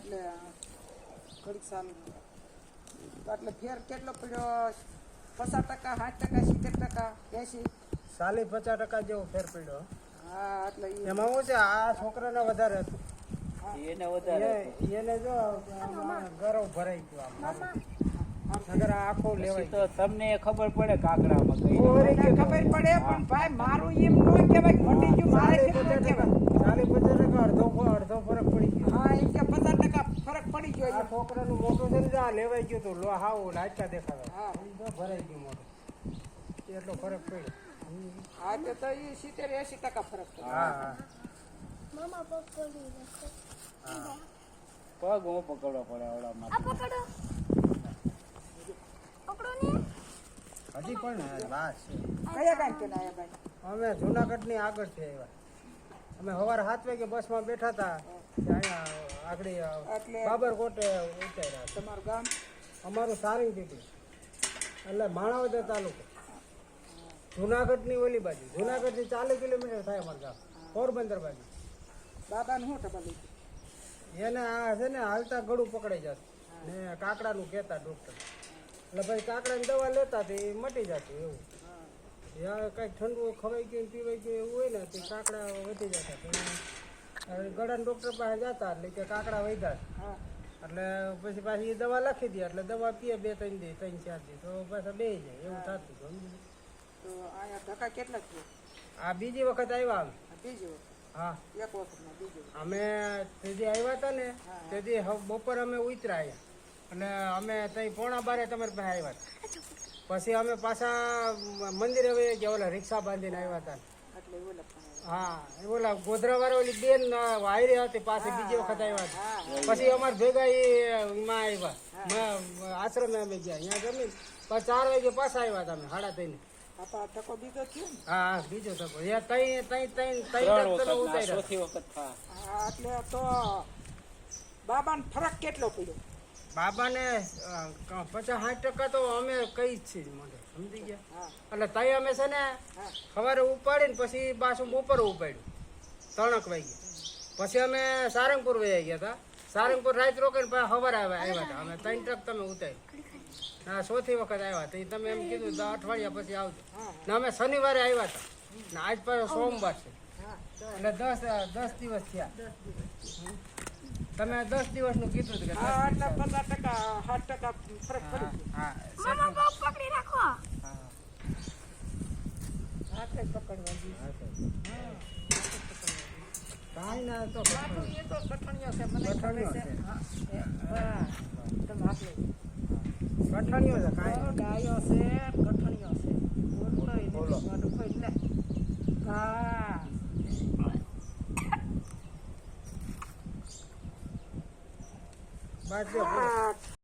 એટલે ઘડીક સાલ એટલે ફેર કેટલો પડ્યો? 50%, 60%, 70%, 80%? સાલી 50% જેવો ફેર પડ્યો. હા, એટલે એમાં શું છે, આ છોકરાને વધારે હતું. એને જો ગરવ ભરાઈ ગયો નગર આખો લેવાય તો તમને ખબર પડે કાકડામાં કઈ ખબર પડે, પણ ભાઈ મારું એમ ન કહેવાય ઘટી ગયું, મારે કેટલું કહેવાય? 40-50% અડધો ફરક પડી ગયો. હા, એમ કે 50% ફરક પડી ગયો. આ છોકરાનું મોટું છે ને, આ લેવાઈ ગયું હતું. લો હાવ લાચા દેખાતા. હા, ભરાઈ ગયું મોટું, એટલો ફરક પડ્યો. હા, તો એ 70-80% ફરક પડે. હા હા પગ હું પકડવા પડે ઓલામાં. હજી પણ વાસ છે. કયા ગામ કે ના ભાઈ? અમે જુનાગઢની આગળથી આવ્યા. અમે સવારે 7 વાગે બસમાં બેઠા હતા. અહીંયા આગળ એટલે બાબરકોટે ઉતાર્યા. તમારું ગામ? અમારું સારંગ પીટી, એટલે માણાવદર તાલુકો, જુનાગઢની ઓલી બાજુ. જુનાગઢથી 40 કિલોમીટર થાય અમારું ગામ, પોરબંદર બાજુ. બાબાનું શું ટકા લીધું? એને આ છે ને હાલતા ગળું પકડાઈ જતું ને કાકડાનું કહેતા ડૉક્ટર. એટલે ભાઈ કાકડાની દવા લેતા તે મટી જતું એવું. યા કંઈક ઠંડુ ખવાઈ ગયું પીવાઈ ગયું એવું હોય ને તે કાકડા વધી જતા. ગળાના ડૉક્ટર પાસે જતા એટલે કે કાકડા વધ્યા. એટલે પછી પાછી દવા લખી દે, એટલે દવા પીએ 2-3 દી 3-4 દી તો પાછા બેસી જાય એવું થતું. તો અહીંયા ટકા કેટલા થયો? આ બીજી વખત આવ્યા અમે. બીજી વખત? હા, એક વખતમાં બીજી વખત અમે તેથી આવ્યા હતા ને તેથી બપોર અમે ઉતરા આવ્યા અને અમે ત્યાં 11:30 તમારી પાસે આવ્યા હતા. પછી અમે પાછા મંદિરે વહી ગયા, ઓલા રિક્ષા બાંધીને આવ્યા હતા. એટલે એવું લખવાનું. હા, ઓલા ગોધરાવાળા ઓલી બેન વાયરી હતી, પાછી બીજી વખત આવ્યા હતા. પછી અમારે ભેગા એમાં આવ્યા, આશ્રમે અમે ગયા, અહીંયા જમીન પછી 4 વાગે પાછા આવ્યા હતા અમે 3:30. આપા ટકો બીજો થયો ને? હા, બીજો તકો ચોથી વખત થા. હા, એટલે તો બાબાને ફરક કેટલો પડ્યો? બાબાને 50-60% તો અમે કઈ જ છીએ મને, સમજી ગયા? હા, એટલે તઈ અમે છે ને સવારે ઉપાડીને પછી પાછું બપોરે ઉપાડ્યું 3 વાગે. પછી અમે સારંગપુર વહી ગયા હતા. સારંગપુર રાત રોકાઈને પાછા સવારે આવ્યા હતા અમે. 3 ટ્રક તમે ઉતારી. હા, ચોથી વખત આવ્યા હતા. તમે એમ કીધું 10 અઠવાડિયા પછી આવજો ને. અમે શનિવારે આવ્યા હતા ને આજ પાછો સોમવાર છે, એટલે 10 દિવસ થયા. તમે 10 દિવસનું કીધું હતું કે હા, એટલે 50%, 60% ફરક પડી ગયો. હા પકડી રાખો. હાથે પકડવાની. કાંઈ ના તો એ તો કઠણિયો છે, મને ખબર કઠણિયો છે. છે. હા, તમે હાથ લઈ. કઠણીઓ છે કાંઈ. ડાયો છે, કઠણિયો છે. બોલો. હા, બસ જો. હા.